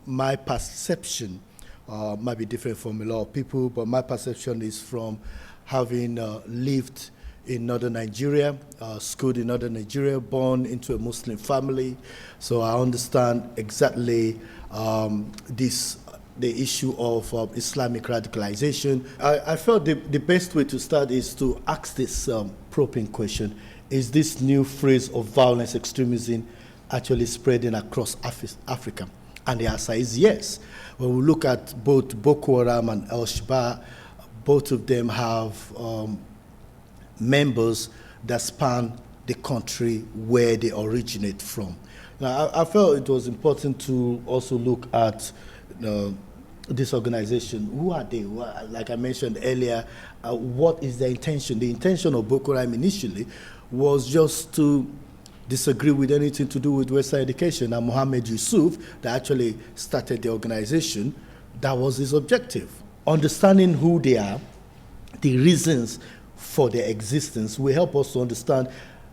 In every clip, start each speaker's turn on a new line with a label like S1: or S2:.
S1: my perception might be different from a lot of people, but my perception is from having lived in northern Nigeria, schooled in northern Nigeria, born into a Muslim family. So I understand exactly the issue of Islamic radicalization. I felt the best way to start is to ask this probing question: is this new phrase of violence extremism actually spreading across Africa? And the answer is yes. When we look at both Boko Haram and Al-Shabaab, both of them have members that span the country where they originate from. Now, I felt it was important to also look at this organization. Who are they? Like I mentioned earlier, what is their intention? The intention of Boko Haram initially was just to disagree with anything to do with Western education. And Mohammed Yusuf, that actually started the organization, that was his objective. Understanding who they are, the reasons for their existence, will help us to understand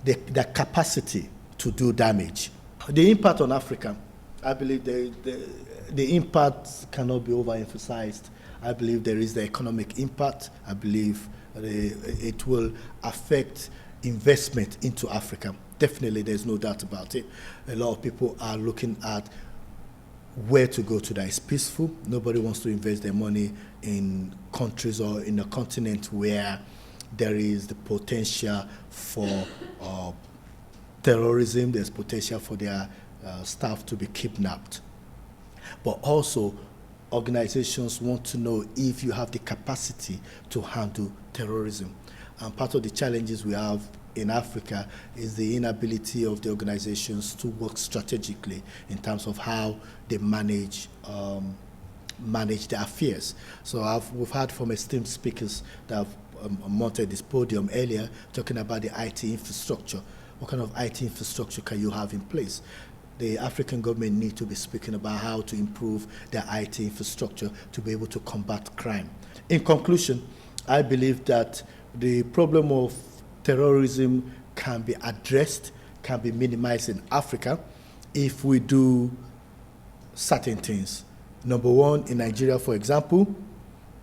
S1: their capacity to do damage. The impact on Africa, I believe the impact cannot be overemphasized. I believe there is the economic impact. I believe it will affect investment into Africa. Definitely, there's no doubt about it. A lot of people are looking at where to go to that is peaceful. Nobody wants to invest their money in countries or in a continent where there is the potential for terrorism, there's potential for their staff to be kidnapped. But also, organizations want to know if you have the capacity to handle terrorism. And part of the challenges we have in Africa is the inability of the organizations to work strategically in terms of how they manage their affairs. So we've heard from esteemed speakers that have mounted this podium earlier, talking about the IT infrastructure. What kind of IT infrastructure can you have in place? The African government need to be speaking about how to improve their IT infrastructure to be able to combat crime. In conclusion, I believe that the problem of terrorism can be addressed, can be minimized in Africa if we do certain things. Number one, in Nigeria, for example,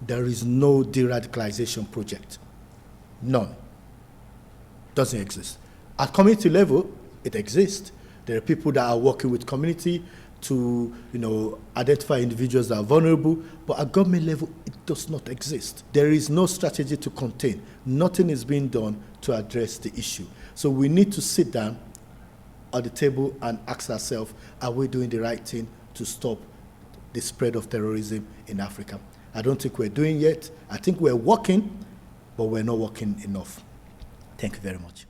S1: there is no de-radicalization project. None. Doesn't exist. At community level, it exists. There are people that are working with community to, identify individuals that are vulnerable, but at government level, it does not exist. There is no strategy to contain. Nothing is being done to address the issue. So we need to sit down at the table and ask ourselves, are we doing the right thing to stop the spread of terrorism in Africa? I don't think we're doing yet. I think we're working, but we're not working enough. Thank you very much.